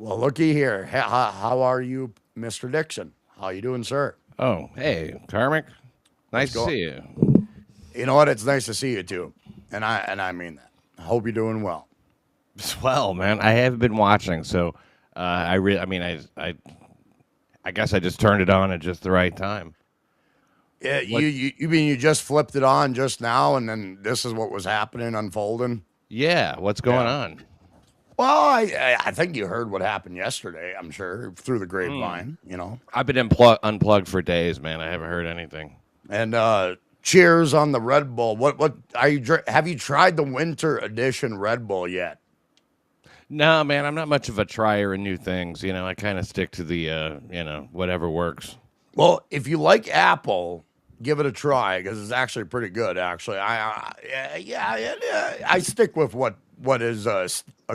Well, looky here. How are you, Mr. Dixon? How you doing, sir? Oh, hey, Karmic. What's Nice to going? see you. You know what? It's nice to see you too, and I mean that. I hope you're doing well. Swell, man. I haven't been watching, so I mean, I guess I just turned it on at just the right time. Yeah, What? you mean you just flipped it on just now, and then this is what was happening, unfolding? Yeah, what's going Yeah. on? Well, I think you heard what happened yesterday. I'm sure through the Mm. grapevine, you know. I've been unplugged for days, man. I haven't heard anything. And cheers on the Red Bull. What are you? Have you tried the winter edition Red Bull yet? No, man, I'm not much of a trier in new things. I kind of stick to the, whatever works. Well, if you like Apple, give it a try because it's actually pretty good. Actually, I stick with what is a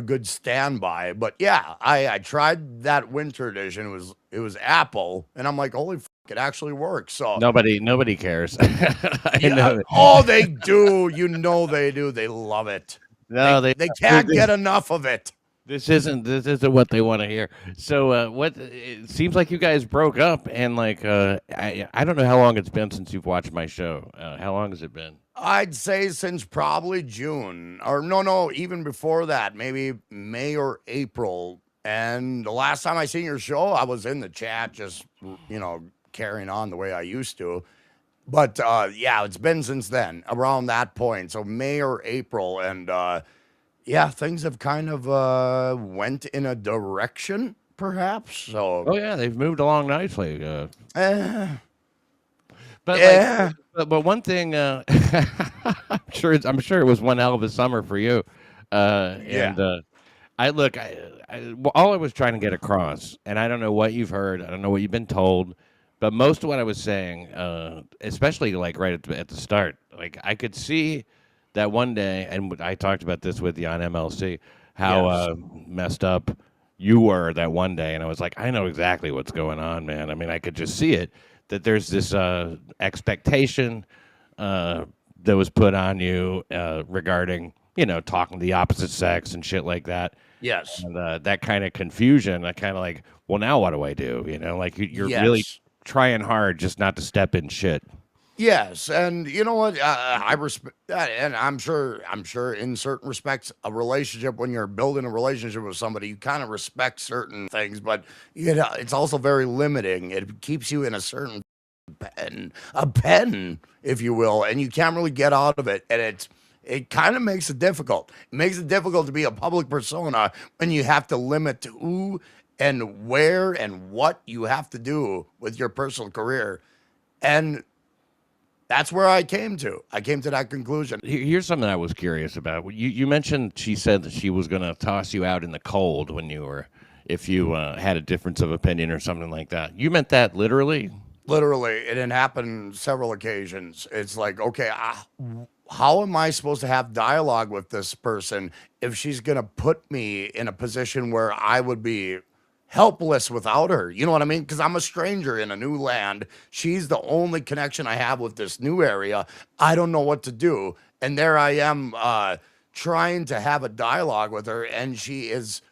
good standby. But yeah, I tried that winter edition. It was Apple, and I'm like, holy fuck, it actually works. So Nobody cares. I yeah, know. oh, they do. You know they do. They love it. No, They can't get enough of it. This isn't what they want to hear. So what? It seems like you guys broke up, and like I don't know how long it's been since you've watched my show. How long has it been? I'd say since probably June, or no, even before that, maybe May or April. And the last time I seen your show, I was in the chat, just carrying on the way I used to. But yeah, it's been since then, around that point, so May or April, and yeah, things have kind of went in a direction, perhaps. So, Oh yeah, they've moved along nicely. eh, But like, yeah, but one thing, I'm sure it was one hell of a summer for you. yeah. And I look, well, all I was trying to get across, and I don't know what you've heard, I don't know what you've been told, but most of what I was saying, especially like right at the start, like I could see that one day, and I talked about this with you on MLC, how Yes. messed up you were that one day, and I was like, I know exactly what's going on, man. I mean, I could just see it that there's this expectation that was put on you regarding talking to the opposite sex and shit like that, Yes. and that kind of confusion. I kind of like, well, now what do I do? Like you're really Yes. trying hard just not to step in shit. Yes, and you know what? I respect that, and I'm sure in certain respects, a relationship when you're building a relationship with somebody, you kind of respect certain things, but it's also very limiting. It keeps you in a certain pen, if you will, and you can't really get out of it, and it kind of makes it difficult. It makes it difficult to be a public persona when you have to limit who and where and what you have to do with your personal career, and that's where I came to. I came to that conclusion. Here's something I was curious about. You mentioned she said that she was going to toss you out in the cold when you were, if you had a difference of opinion or something like that. You meant that literally? Literally, it had happened several occasions. It's like, okay, how am I supposed to have dialogue with this person if she's going to put me in a position where I would be helpless without her? You know what I mean? Because I'm a stranger in a new land. She's the only connection I have with this new area. I don't know what to do. And there I am trying to have a dialogue with her, and she is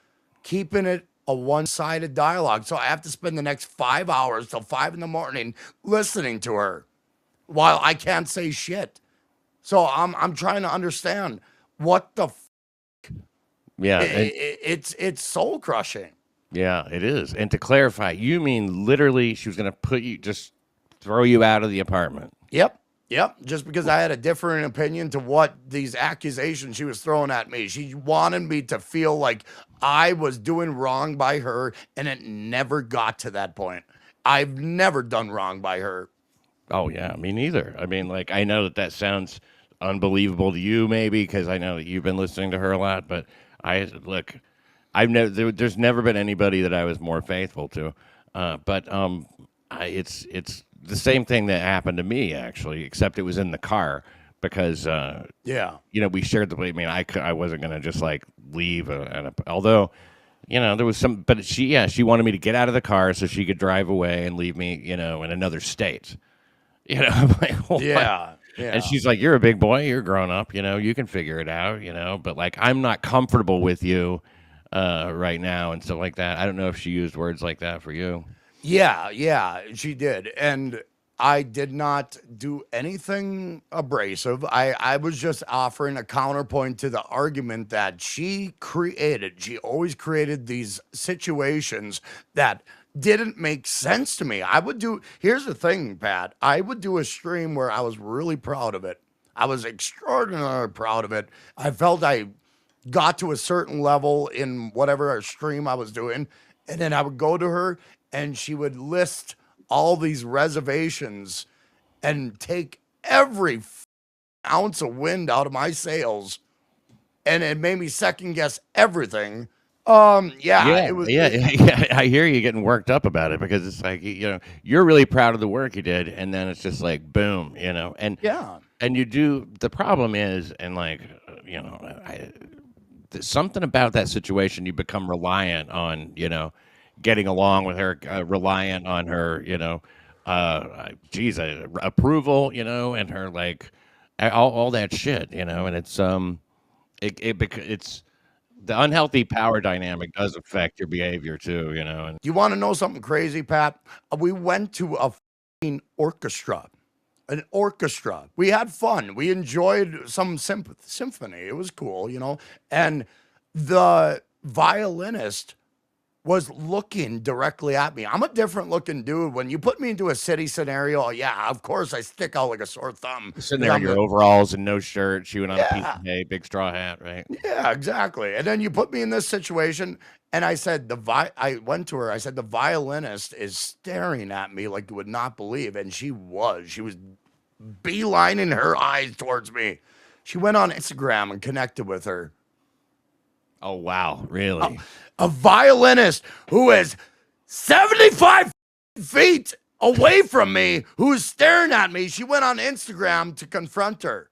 keeping it a one-sided dialogue. So I have to spend the next 5 hours till 5 in the morning listening to her while I can't say shit. So I'm trying to understand what the Yeah, and it's soul crushing. yeah, it is. And to clarify, you mean literally she was going to just throw you out of the apartment? Yep. Yep. Just because I had a different opinion to what these accusations she was throwing at me. She wanted me to feel like I was doing wrong by her, and it never got to that point. I've never done wrong by her. Oh yeah, me neither. I mean, like I know that sounds unbelievable to you, maybe because I know that you've been listening to her a lot. But I look, there's never been anybody that I was more faithful to. But it's the same thing that happened to me actually, except it was in the car because Yeah. we shared the. I mean, I wasn't gonna just like leave, although. There was some, but she wanted me to get out of the car so she could drive away and leave me, in another state. I'm like, what? Yeah. And Yeah. she's like, you're a big boy, you're grown up, you can figure it out, but like, I'm not comfortable with you right now and stuff like that. I don't know if she used words like that for you. Yeah, she did. And I did not do anything abrasive. I was just offering a counterpoint to the argument that she created. She always created these situations that didn't make sense to me. Here's the thing, Pat. I would do a stream where I was really proud of it. I was extraordinarily proud of it. I felt I got to a certain level in whatever stream I was doing. And then I would go to her and she would list all these reservations and take every ounce of wind out of my sails. And it made me second guess everything. Yeah, Yeah, yeah, yeah. I hear you getting worked up about it because it's like you're really proud of the work you did, and then it's just like boom, yeah, and you do. The problem is, and like something about that situation, you become reliant on, getting along with her, reliant on her, geez, approval, and her like all that shit, and it's the unhealthy power dynamic does affect your behavior too, and you want to know something crazy, Pat? We went to a orchestra. An orchestra. We had fun. We enjoyed some symphony. It was cool, And the violinist was looking directly at me. I'm a different looking dude. When you put me into a city scenario, yeah, of course I stick out like a sore thumb. sitting 'Cause there in I'm your the overalls and no shirt, chewing on a piece Yeah, of hay, big straw hat, right? yeah, exactly. And then you put me in this situation, and I said I went to her. I said the violinist is staring at me like you would not believe, and she was. She was beelining her eyes towards me. She went on Instagram and connected with her. Oh wow, really? A violinist who is 75 feet away from me, who's staring at me. She went on Instagram to confront her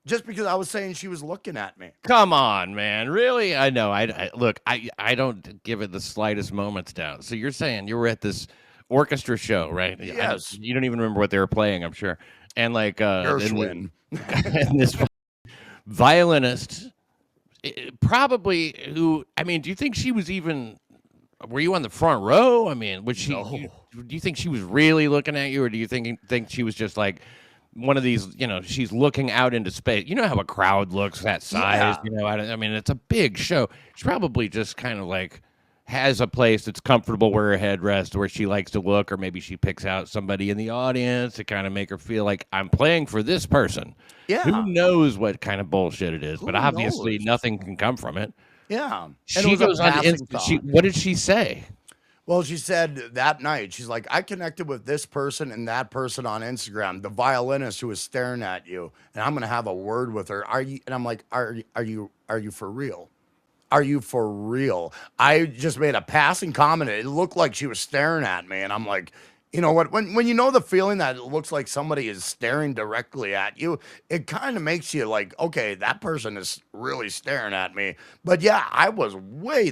just because I was saying she was looking at me. Come on, man. Really? I know. Look. I don't give it the slightest moment's doubt. So you're saying you were at this orchestra show, right? Yes. You don't even remember what they were playing, I'm sure. And like, Gershwin. and this violinist, probably who? I mean, do you think she was even? Were you on the front row? I mean, was she? No. Do you think she was really looking at you, or do you think she was just like one of these? She's looking out into space. You know how a crowd looks that size. Yeah. I mean, it's a big show. She probably just kind of like has a place that's comfortable where her head rests, where she likes to look, or maybe she picks out somebody in the audience to kind of make her feel like I'm playing for this person. Yeah. Who knows what kind of bullshit it is? Who But obviously, knows? nothing can come from it. Yeah. And it She was a goes on. passing thought. What did she say? Well, she said that night, she's like, I connected with this person and that person on Instagram, the violinist who was staring at you, and I'm gonna have a word with her. Are you? And I'm like, are you for real? Are you for real? I just made a passing comment. It looked like she was staring at me, and I'm like, you know what? When you know the feeling that it looks like somebody is staring directly at you, it kind of makes you like, okay, that person is really staring at me. But yeah, I was way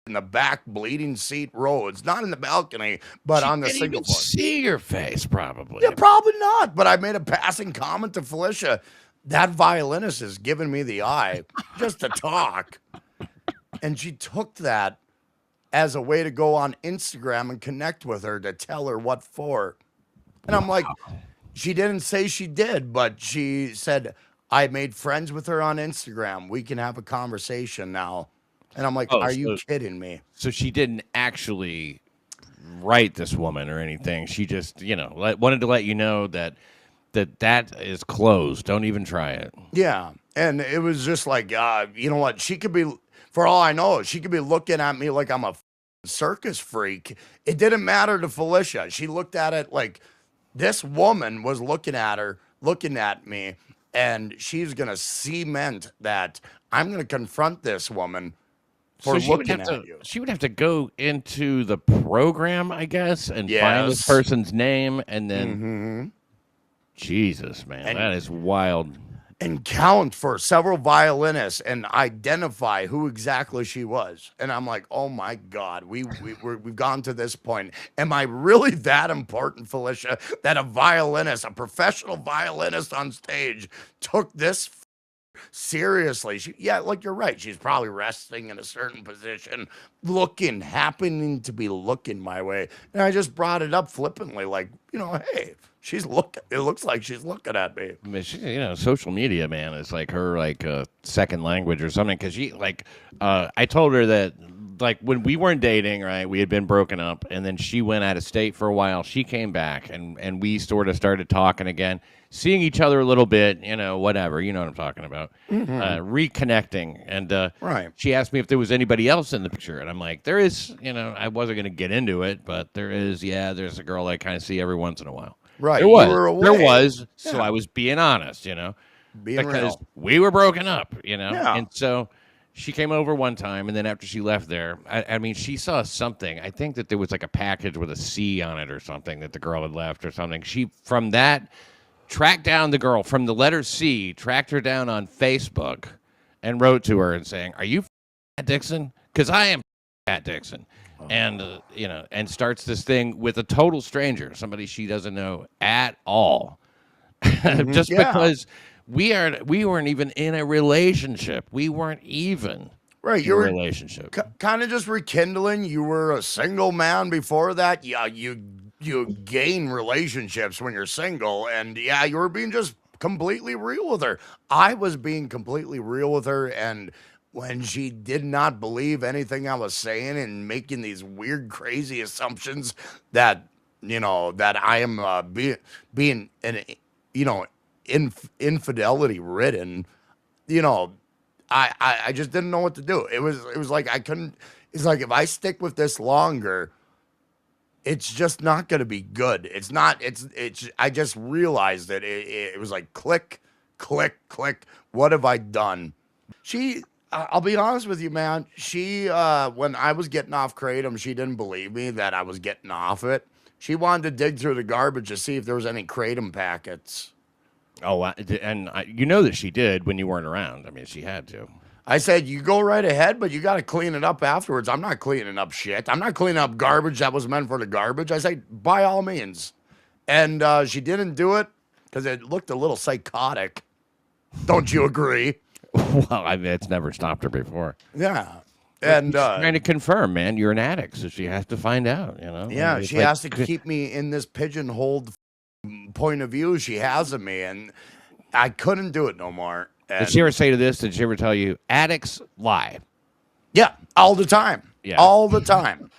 in the back bleeding seat row. It's not in the balcony, but She on the didn't single even foot. see your face, probably. Yeah, probably not. But I made a passing comment to Felicia. That violinist is giving me the eye just to talk. And she took that as a way to go on Instagram and connect with her to tell her what for. And I'm like, she didn't say she did, but she said, I made friends with her on Instagram. We can have a conversation now. And I'm like, Oh, are you kidding me? So she didn't actually write this woman or anything. She just, wanted to let you know that is closed. Don't even try it. Yeah. And it was just like, you know what? She could be, for all I know, she could be looking at me like I'm a circus freak. It didn't matter to Felicia. She looked at it like this woman was looking at her, looking at me, and she's going to cement that I'm going to confront this woman for looking at you. She would have to go into the program, I guess, and find this person's name, and then Jesus, man, that is wild. And count for several violinists and identify who exactly she was. And I'm like, oh my God, we've gone to this point. Am I really that important, Felicia, that a violinist, a professional violinist on stage, took this Seriously, like you're right. She's probably resting in a certain position, happening to be looking my way. And I just brought it up flippantly, like, hey, she's looking. It looks like she's looking at me. I mean, social media, man, is like her second language or something. Because I told her that like when we weren't dating, right, we had been broken up, and then she went out of state for a while. She came back, and we sort of started talking again, seeing each other a little bit, whatever, you know what I'm talking about, reconnecting. And Right. she asked me if there was anybody else in the picture, and I'm like, there is. I wasn't going to get into it, but there is. Yeah, there's a girl I kind of see every once in a while. Right. There You was. were There away. was. So Yeah. I was being honest, Being because real. we were broken up, Yeah. And so she came over one time, and then after she left there, I mean, she saw something. I think that there was like a package with a C on it or something that the girl had left or something. She, from that, tracked down the girl from the letter C, tracked her down on Facebook, and wrote to her and saying, "Are you at Dixon? Because I am at Dixon." And and starts this thing with a total stranger, somebody she doesn't know at all, just Yeah. because we weren't even in a relationship. We weren't even Right. in You a were relationship. kind of just rekindling. You were a single man before that. Yeah, you gain relationships when you're single, and yeah, you were being just completely real with her. I was being completely real with her, and when she did not believe anything I was saying and making these weird, crazy assumptions that that I am being an you know infidelity ridden, you know I just didn't know what to do. It was like I couldn't. It's like if I stick with this longer, it's just not going to be good. It's not. It's. I just realized that it was like click, click, click. What have I done? I'll be honest with you, man. When I was getting off Kratom, she didn't believe me that I was getting off it. She wanted to dig through the garbage to see if there was any Kratom packets. Oh, you know that she did when you weren't around. I mean, she had to. I said, you go right ahead, but you got to clean it up afterwards. I'm not cleaning up shit. I'm not cleaning up garbage that was meant for the garbage. I say, by all means. And she didn't do it because it looked a little psychotic. Don't you agree? Well, I mean, it's never stopped her before. Yeah. And She's trying to confirm, man, you're an addict, so she has to find out. yeah, It's she like- has to keep me in this pigeonholed point of view she has of me. And I couldn't do it no more. Did And she ever say to this? Did she ever tell you addicts lie? yeah, all the time. Yeah. All the time.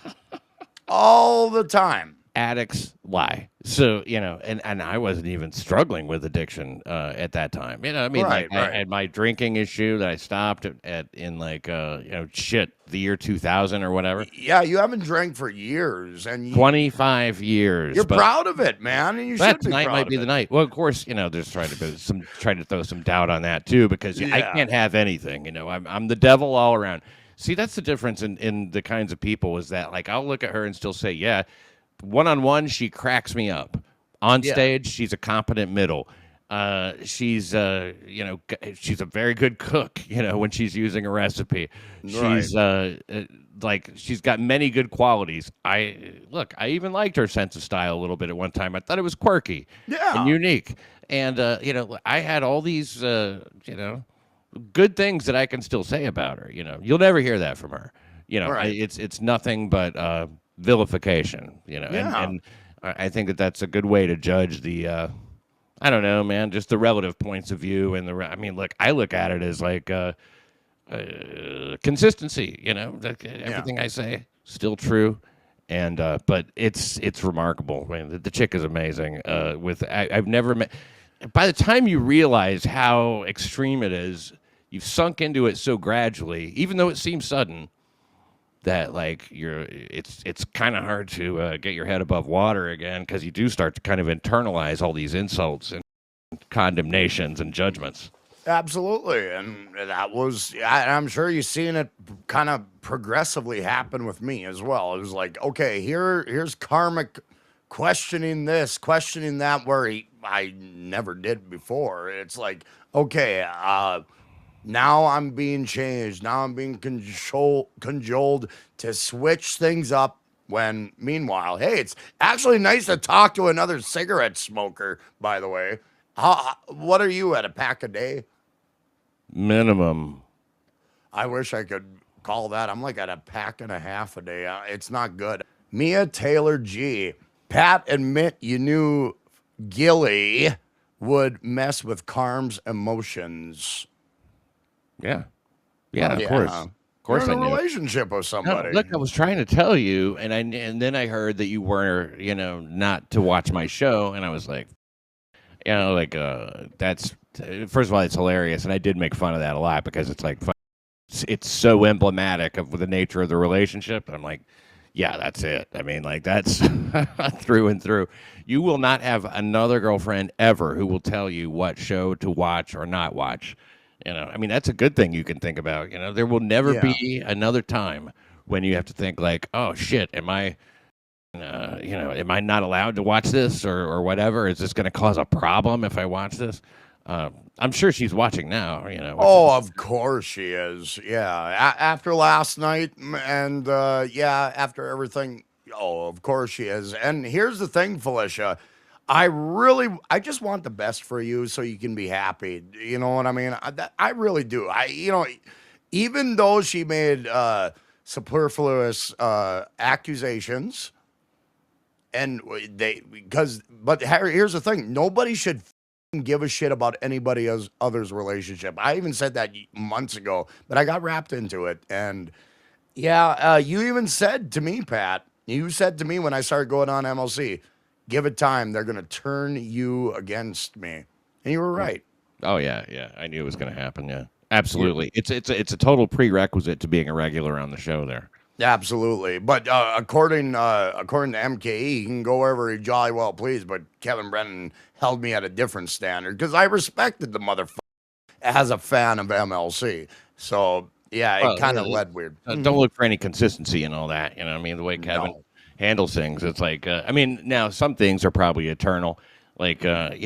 All the time. Addicts lie. So, and I wasn't even struggling with addiction at that time. I mean, Right, I right. had my drinking issue that I stopped in the year 2000 or whatever. Yeah, you haven't drank for years, and 25 years. you're but proud of it, man, and you that should be tonight proud might of be it. the night. Well, of course, there's trying to throw some doubt on that too, because I Yeah. can't have anything. I'm the devil all around. See, that's the difference in the kinds of people is that like I'll look at her and still say, yeah, one-on-one she cracks me up. On Yeah. stage, she's a competent middle. She's she's a very good cook. When she's using a recipe, she's she's got many good qualities. I even liked her sense of style a little bit at one time. I thought it was quirky Yeah. and unique. And I had all these good things that I can still say about her. You'll never hear that from her. Right. It's nothing but vilification. Yeah. And I think that's a good way to judge the. I don't know, man. Just the relative points of view and I mean, look, I look at it as like consistency. Everything I say still true, and but it's remarkable. I mean, the chick is amazing. I've never met. By the time you realize how extreme it is, you've sunk into it so gradually, even though it seems sudden. That like it's kind of hard to get your head above water again because you do start to kind of internalize all these insults and condemnations and judgments. Absolutely, and that was. I'm sure you've seen it kind of progressively happen with me as well. It was like, okay, here's Karmic questioning this, questioning that, where I never did before. It's like, okay, now I'm being changed. Now I'm being cajoled to switch things up. When meanwhile, hey, it's actually nice to talk to another cigarette smoker. By the way, what are you at, a pack a day? minimum. I wish I could call that. I'm like at a pack and a half a day. It's not good. Mia Taylor G. Pat, admit you knew Gilly would mess with Carm's emotions. Yeah, yeah, Well, of yeah. course, of You're course, in I a knew. relationship with No, somebody. look, I was trying to tell you, and then I heard that you weren't, not to watch my show, and I was like, that's first of all, it's hilarious, and I did make fun of that a lot because it's like it's so emblematic of the nature of the relationship. I'm like, yeah, that's it. I mean, like that's through and through. You will not have another girlfriend ever who will tell you what show to watch or not watch. I mean, that's a good thing you can think about. There will never Yeah. be another time when you have to think like, oh shit, am I not allowed to watch this or whatever? Is this going to cause a problem if I watch this? I'm sure she's watching now, which is Oh, of course she is. Yeah. After last night and yeah, after everything. Oh, of course she is. And here's the thing, Felicia. I just want the best for you so you can be happy. You know what I mean? I really do. Even though she made superfluous accusations and but here's the thing, nobody should give a shit about anybody other's relationship. I even said that months ago, but I got wrapped into it. And yeah, you even said to me, Pat, you said to me when I started going on MLC, give it time, they're gonna turn you against me. And you were right. oh yeah, yeah. I knew it was going to happen. Yeah, absolutely. It's a total prerequisite to being a regular on the show. There. Absolutely, but according to MKE, he can go wherever he jolly well please. But Kevin Brennan held me at a different standard because I respected the motherfucker as a fan of MLC. So yeah, it Well, kind of led weird. don't look for any consistency and all that. I mean, the way Kevin No, handles things, it's like, I mean, now some things are probably eternal. Like, with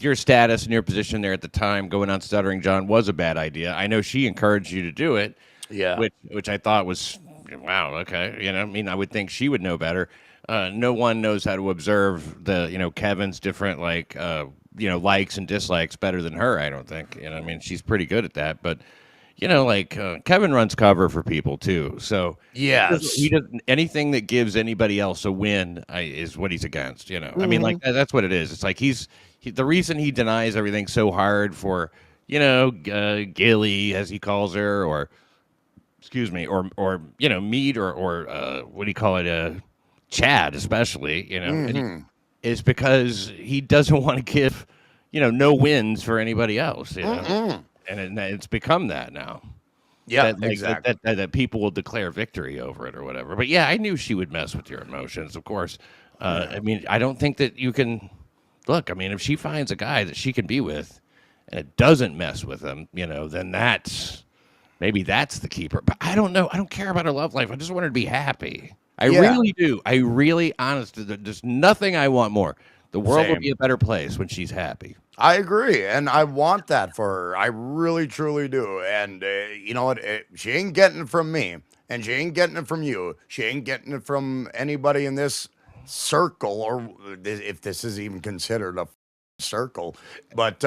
your status and your position there at the time, going on Stuttering John was a bad idea. I know she encouraged you to do it, yeah, which I thought was wow. Okay, I mean, I would think she would know better. No one knows how to observe Kevin's different likes and dislikes better than her. I don't think. I mean, she's pretty good at that. But Kevin runs cover for people too, so he yes, doesn't anything that gives anybody else a win is what he's against. I mean, like hmm that's what it is. It's like the reason he denies everything so hard for Gilly as he calls her, or excuse me, or Mead or what do you call it, Chad especially, hmm is because he doesn't want to give no wins for anybody else, Mm-mm. and it's become that now Yeah, that like exactly. that people will declare victory over it or whatever. But yeah, I knew she would mess with your emotions, of course. Yeah, I mean, I don't think that you can look. I mean, if she finds a guy that she can be with and it doesn't mess with him, then maybe that's the keeper. But I don't know. I don't care about her love life. I just want her to be happy. I yeah, really do. I really, honestly, there's nothing I want more. The world will be same. a better place when she's happy. I agree, and I want that for her. I really, truly do. And you know what? She ain't getting it from me, and she ain't getting it from you. She ain't getting it from anybody in this circle, or if this is even considered a circle. But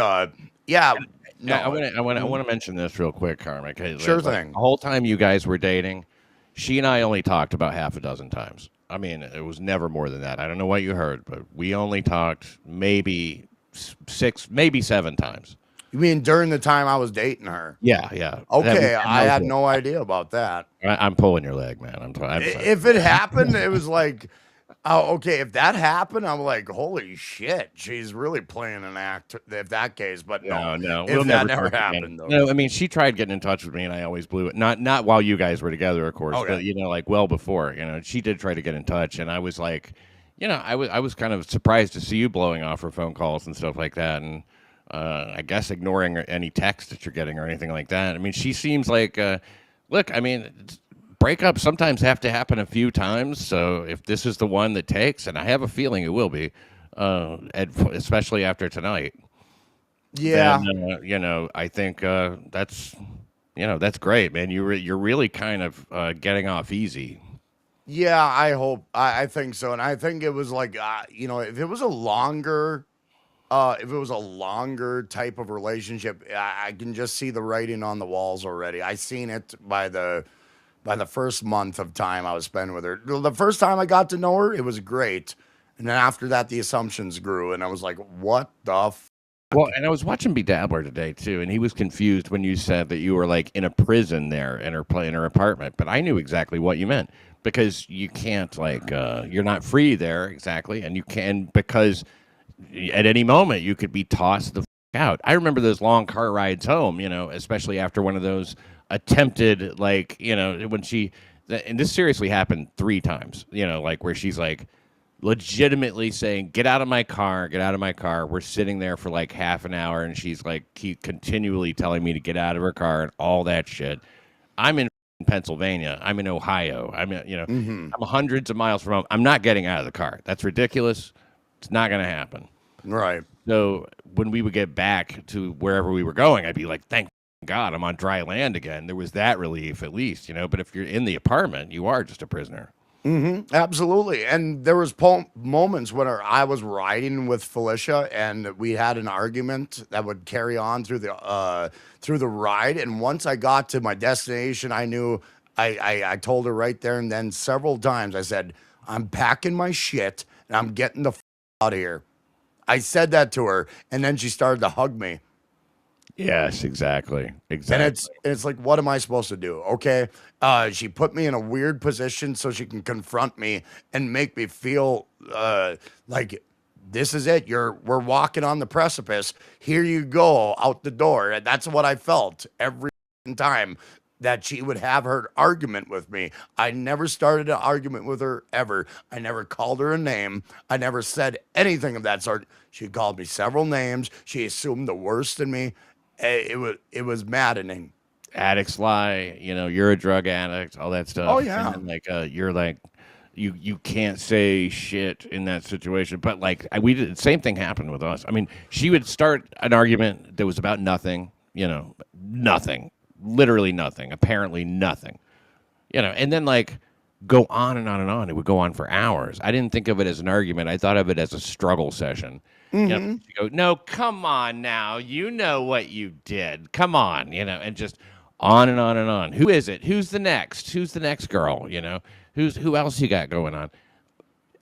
yeah, I no, want to. I want to mention this real quick, Karmic. Hey, sure like thing. the whole time you guys were dating, she and I only talked about half a dozen times. I mean, it was never more than that. I don't know what you heard, but we only talked maybe six, maybe seven times. You mean during the time I was dating her? Yeah, yeah. Okay, And I that was had it. no idea about that. I'm pulling your leg, man. I'm sorry. If it happened, it was like, oh, okay. If that happened, I'm like, holy shit, she's really playing an act. If that case, but no, No, no, we'll if that never never talk again. happened, though. No, I mean she tried getting in touch with me, and I always blew it. Not while you guys were together, of course, Okay, but like well before. She did try to get in touch, and I was like, I was kind of surprised to see you blowing off her phone calls and stuff like that, and I guess ignoring any text that you're getting or anything like that. I mean, she seems like, look, I mean, breakups sometimes have to happen a few times. So if this is the one that takes, and I have a feeling it will be, especially after tonight, then yeah, I think that's great, man. You're really kind of getting off easy. yeah. I hope. I think so, and I think it was like, if it was a longer if it was a longer type of relationship, I can just see the writing on the walls already. I seen it by the first month of time I was spending with her. The first time I got to know her, it was great. And then after that, the assumptions grew, and I was like, "What the Well, and I was watching Bedabbler today too, and he was confused when you said that you were like in a prison there in her apartment. But I knew exactly what you meant because you can't like you're not free there exactly, and you can because at any moment you could be tossed the out. I remember those long car rides home, you know, especially after one of those attempted like you know when she and this seriously happened 3 times, you know, like where she's like legitimately saying, "Get out of my car, get out of my car." We're sitting there for like half an hour, and she's like keep continually telling me to get out of her car and all that shit. I'm in Pennsylvania. I'm in Ohio. I'm in, you know, Mm-hmm. I'm hundreds of miles from home. I'm not getting out of the car. That's ridiculous. It's not going to happen. Right. So when we would get back to wherever we were going, I'd be like, "Thank God, I'm on dry land again." There was that relief, at least, you know. But if you're in the apartment, you are just a prisoner. Absolutely. And there was moments when I was riding with Felicia, and we had an argument that would carry on through the ride. And once I got to my destination, I knew I told her right there and then several times. I said, "I'm packing my shit and I'm getting the out of here." I said that to her, and then she started to hug me. Yes, exactly, And exactly. it's like, what am I supposed to do? Okay. She put me in a weird position so she can confront me and make me feel like this is it. We're walking on the precipice. Here you go out the door. And that's what I felt every time that she would have her argument with me. I never started an argument with her ever. I never called her a name. I never said anything of that sort. She called me several names. She assumed the worst in me. It was maddening. Addicts lie, you know, you're a drug addict, all that Oh stuff, and yeah. then like you're like you can't say shit in that situation. But like we did, same thing happened with us. I mean, she would start an argument that was about nothing, you know, nothing, literally nothing, apparently nothing, you know, and then like go on and on and on. It would go on for hours. I didn't think of it as an argument. I thought of it as a struggle session. You know, Mm-hmm. she go, no, come on now. You know what you did. Come on, you know, and just on and on and on. Who is it? Who's the next? Who's the next girl? You know, who else you got going on?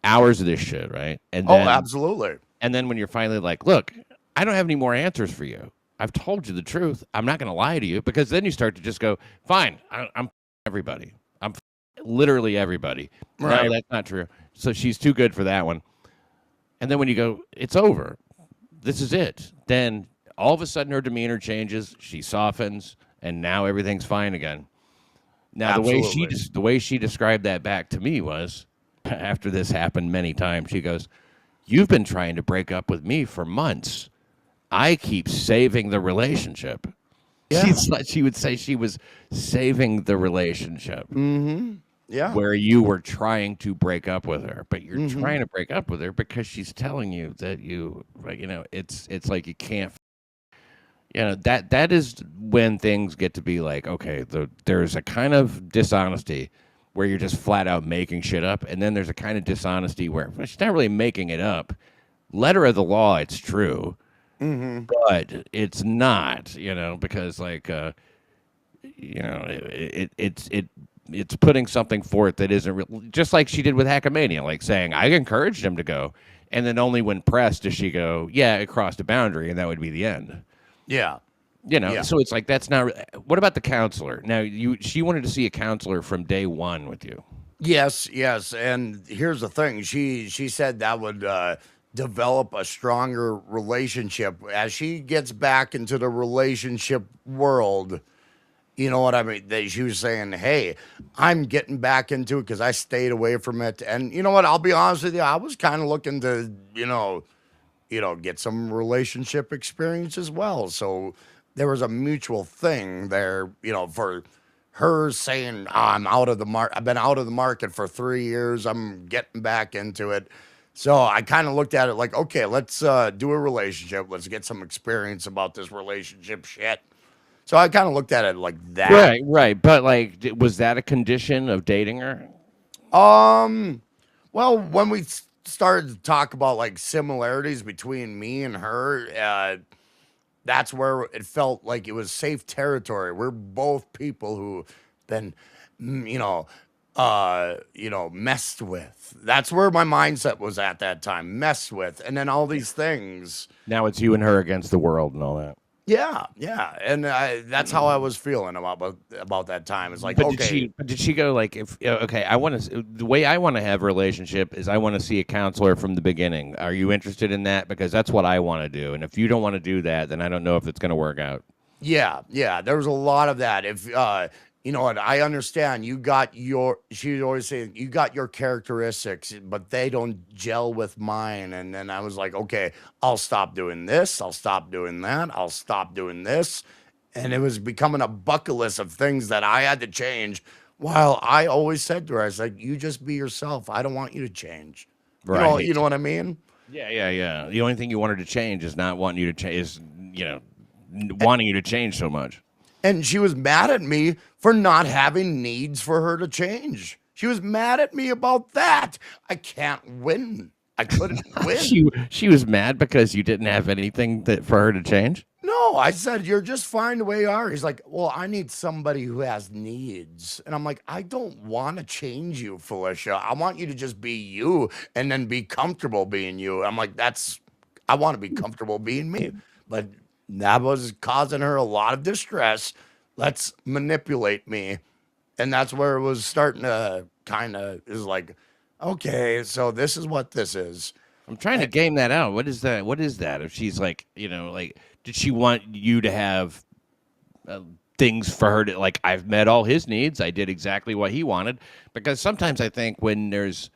Hours of this shit, right? Oh, absolutely. And then when you're finally like, look, I don't have any more answers for you. I've told you the truth. I'm not going to lie to you because then you start to just go, fine, I'm everybody. I'm literally everybody. No, Right. that's not true. So she's too good for that one. And then when you go, it's over. This is it. Then all of a sudden her demeanor changes. She softens, and now everything's fine again. Now Absolutely. the way she described that back to me was after this happened many times. She goes, "You've been trying to break up with me for months. I keep saving the relationship." Yeah. She would say she was saving the relationship Mm-hmm. Yeah. where you were trying to break up with her, but you're Mm-hmm. trying to break up with her because she's telling you that you, like, you know, it's like you can't, you know, that is when things get to be like, okay, there's a kind of dishonesty where you're just flat out making shit up, and then there's a kind of dishonesty where well, she's not really making it up. Letter of the law, it's true, Mm-hmm. but it's not, you know, because like you know, it's putting something forth that isn't real. Just like she did with Hackamania, like saying, I encouraged him to go. And then only when pressed does she go, yeah, it crossed a boundary, and that would be the end. Yeah. You know, Yeah. so it's like that's not. What about the counselor? Now, she wanted to see a counselor from day one with you. Yes, yes. And here's the thing. She said that would develop a stronger relationship as she gets back into the relationship world. You know what I mean? She was saying, "Hey, I'm getting back into it because I stayed away from it." And you know what? I'll be honest with you. I was kind of looking to, get some relationship experience as well. So there was a mutual thing there, for her saying, I'm out of the market. I've been out of the market for 3 years. I'm getting back into it. So I kind of looked at it like, okay, let's do a relationship. Let's get some experience about this relationship shit. So I kind of looked at it like that. Right, right. But like, was that a condition of dating her? Um, well, when we started to talk about like similarities between me and her, that's where it felt like it was safe territory. We're both people who been, you know, messed with. That's where my mindset was at that time, messed with, and then all these things. Now it's you and her against the world and all that. Yeah, yeah, and that's how I was feeling about that time. It's like, But did okay, she go like if okay, I want to the way I want to have a relationship is I want to see a counselor from the beginning. Are you interested in that? Because that's what I want to do. And if you don't want to do that, then I don't know if it's going to work out. yeah, yeah, there was a lot of that. If you know what, I understand you got your she'd always say you got your characteristics, but they don't gel with mine. And then I was like, okay, I'll stop doing this, I'll stop doing that, I'll stop doing this. And it was becoming a bucket list of things that I had to change. While I always said to her, I was like, you just be yourself. I don't want you to change. You Right. know what I mean? Yeah, yeah, yeah. The only thing you wanted to change is not wanting you to change is, wanting you to change so much. And she was mad at me for not having needs for her to change. She was mad at me about that. I can't win. I couldn't win. She was mad because you didn't have anything that for her to change. No, I said, you're just fine the way you are. He's like, well, I need somebody who has needs. And I'm like, I don't want to change you, Felicia. I want you to just be you and then be comfortable being you. I'm like, I want to be comfortable being me. But that was causing her a lot of distress. Let's manipulate me. And that's where it was starting to kind of is like, okay, so this is what this is. I'm trying to game that out. What is that? What is that? If she's like, did she want you to have things for her to like? I've met all his needs. I did exactly what he wanted. Because sometimes I think when there's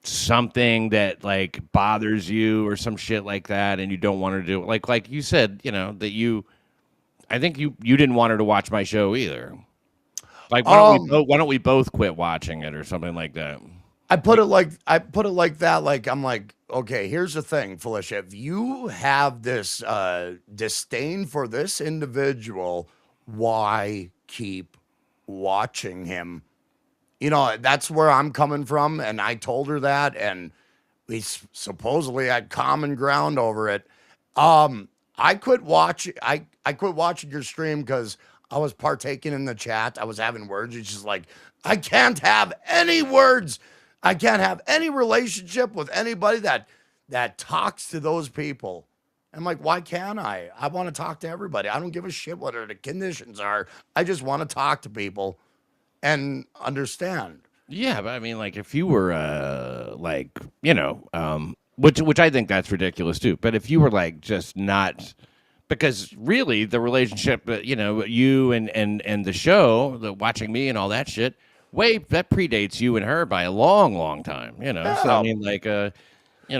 something that like bothers you or some shit like that, and you don't want her to do it, like you said, that I think you didn't want her to watch my show either. Like, why don't we both quit watching it or something like that? I put it like that. Like I'm like, okay, here's the thing, Felicia. If you have this disdain for this individual, why keep watching him? That's where I'm coming from, and I told her that, and we supposedly had common ground over it. I quit watching your stream because I was partaking in the chat. I was having words. It's just like I can't have any words. I can't have any relationship with anybody that talks to those people. I'm like, why can't I? I want to talk to everybody. I don't give a shit what the conditions are. I just want to talk to people and understand. Yeah, but I mean, like, if you were which I think that's ridiculous too. But if you were like just not, because really the relationship, you and the show, the watching me and all that shit, that predates you and her by a long, long time. So I mean, like, in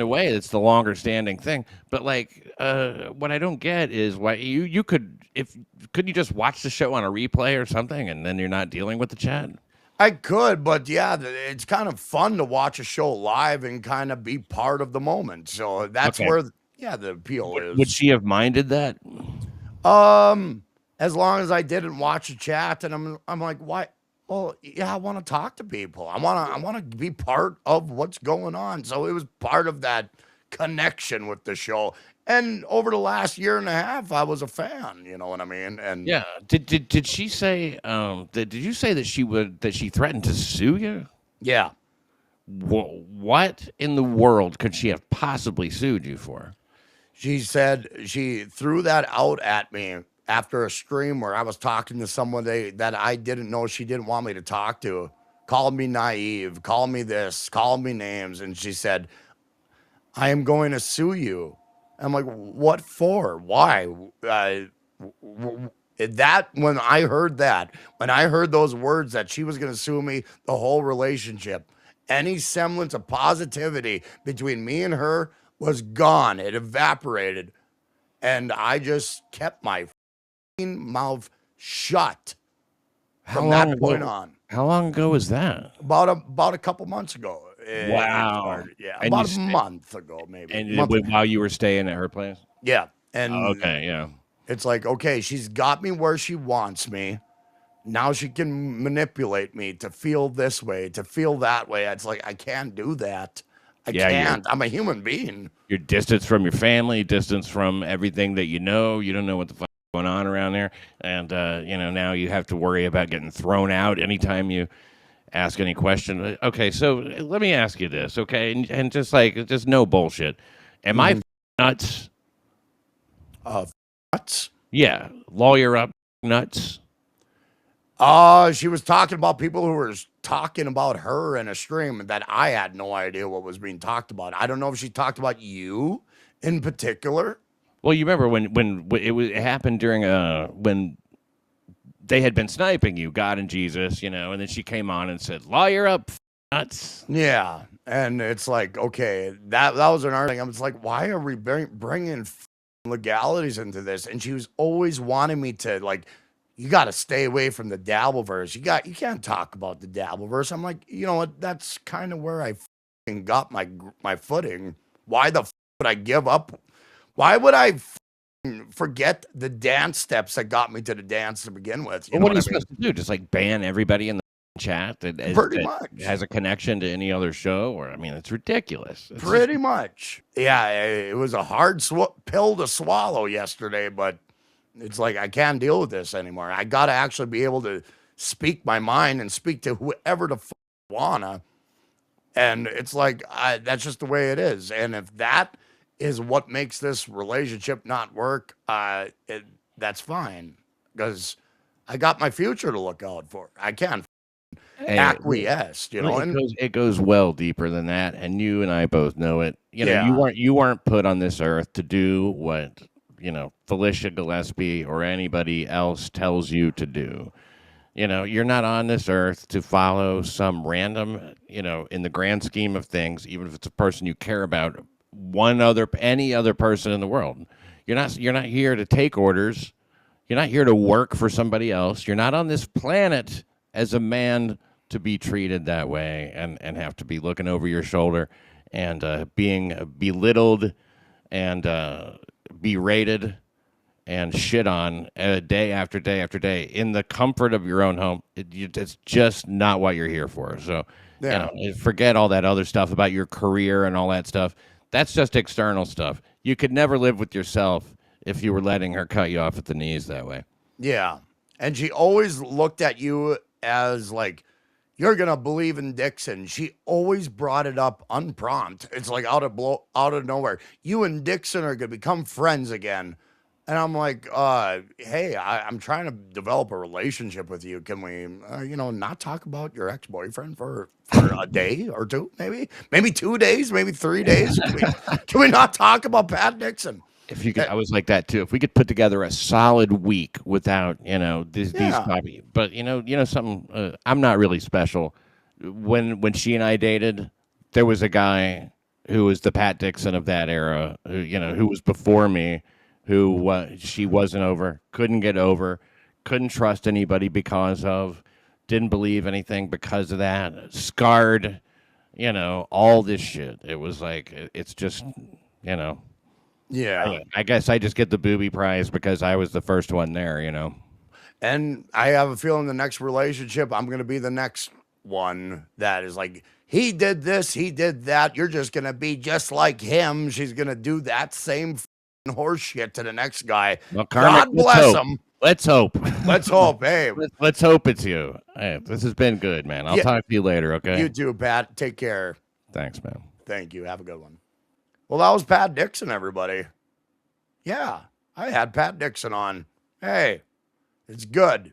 a way, it's the longer standing thing. But like, what I don't get is why you could you just watch the show on a replay or something, and then you're not dealing with the chat. I could, but yeah, it's kind of fun to watch a show live and kind of be part of the moment. So that's where, the appeal is. Would she have minded that? As long as I didn't watch the chat, and I'm like, why? Well, yeah, I want to talk to people. I want to be part of what's going on. So it was part of that connection with the show. And over the last year and a half, I was a fan. You know what I mean? And yeah, did she say? Did you say that she threatened to sue you? Yeah. What in the world could she have possibly sued you for? She said she threw that out at me after a stream where I was talking to someone that I didn't know she didn't want me to talk to. Called me naive, called me this, called me names, and she said, I am going to sue you. I'm like, what for? Why? When I heard those words that she was going to sue me, the whole relationship, any semblance of positivity between me and her was gone. It evaporated. And I just kept my mouth shut from that point on. How long ago was that? About a couple months ago. Wow. Yeah, and about a month ago, maybe. And while you were staying at her place? Yeah. And okay, yeah. It's like, okay, she's got me where she wants me. Now she can manipulate me to feel this way, to feel that way. It's like, I can't do that. I Yeah, can't. I'm a human being. you're distance from your family, distance from everything that you know. You don't know what the fuck is going on around there, and now you have to worry about getting thrown out anytime you ask any question. Okay, so let me ask you this, okay, and just no bullshit. Am I Mhm. nuts? What? Yeah, lawyer up nuts. She was talking about people who were talking about her in a stream that I had no idea what was being talked about. I don't know if she talked about you in particular. Well, you remember when it happened during when they had been sniping you, God and Jesus, and then she came on and said, "Lawyer up, nuts." Yeah, and it's like, okay, that was another thing. I was like, why are we bringing legalities into this? And she was always wanting me to like, you got to stay away from the Dabbleverse. You can't talk about the Dabbleverse. I'm like, you know what? That's kind of where I got my footing. Why the would I give up? Why would I forget the dance steps that got me to the dance to begin with? You Well, know what are what you I mean? supposed to do? Just like ban everybody in the chat Pretty that much. has a connection to any other show? Or I mean, it's ridiculous. It's just, Pretty much. Yeah, it was a hard pill to swallow yesterday, but it's like I can't deal with this anymore. I got to actually be able to speak my mind and speak to whoever the wanna. And it's like that's just the way it is. And if that is what makes this relationship not work, that's fine because I got my future to look out for. I can't hey, acquiesce, it and goes well deeper than that, and you and I both know it. yeah, You weren't put on this earth to do what Felicia Gillespie or anybody else tells you to do. You're not on this earth to follow some random, in the grand scheme of things, even if it's a person you care about, any other person in the world. You're not here to take orders. You're not here to work for somebody else. You're not on this planet as a man to be treated that way and have to be looking over your shoulder and being belittled and berated and shit on day after day after day in the comfort of your own home. It's just not what you're here for. So, yeah. forget all that other stuff about your career and all that stuff. That's just external stuff. You could never live with yourself if you were letting her cut you off at the knees that way. Yeah. And she always looked at you as like, you're gonna believe in Dixon. She always brought it up unprompt. It's like out of nowhere. You and Dixon are gonna become friends again. And I'm like, hey, I'm trying to develop a relationship with you. Can we, not talk about your ex-boyfriend for a day or two, maybe 2 days, maybe 3 days? Can we not talk about Pat Dixon? If you could, I was like that too. If we could put together a solid week without, these Yeah. copy, but something. I'm not really special. When she and I dated, there was a guy who was the Pat Dixon of that era, who was before me, who she wasn't over, couldn't get over, couldn't trust anybody because of, didn't believe anything because of that, scarred, all this shit. It was like it's just, you know. Yeah. I guess I just get the booby prize because I was the first one there. And I have a feeling the next relationship, I'm going to be the next one that is like, he did this, he did that. You're just going to be just like him. She's going to do that same horse shit to the next guy. Well, Karmic, God bless him. Let's hope. Let's hope. Hey, Let's hope it's you. Hey, this has been good, man. I'll yeah, talk to you later, okay? you too, Pat. Take care. Thanks, man. Thank you. Have a good one. Well, that was Pat Dixon, everybody. Yeah, I had Pat Dixon on. Hey, it's good.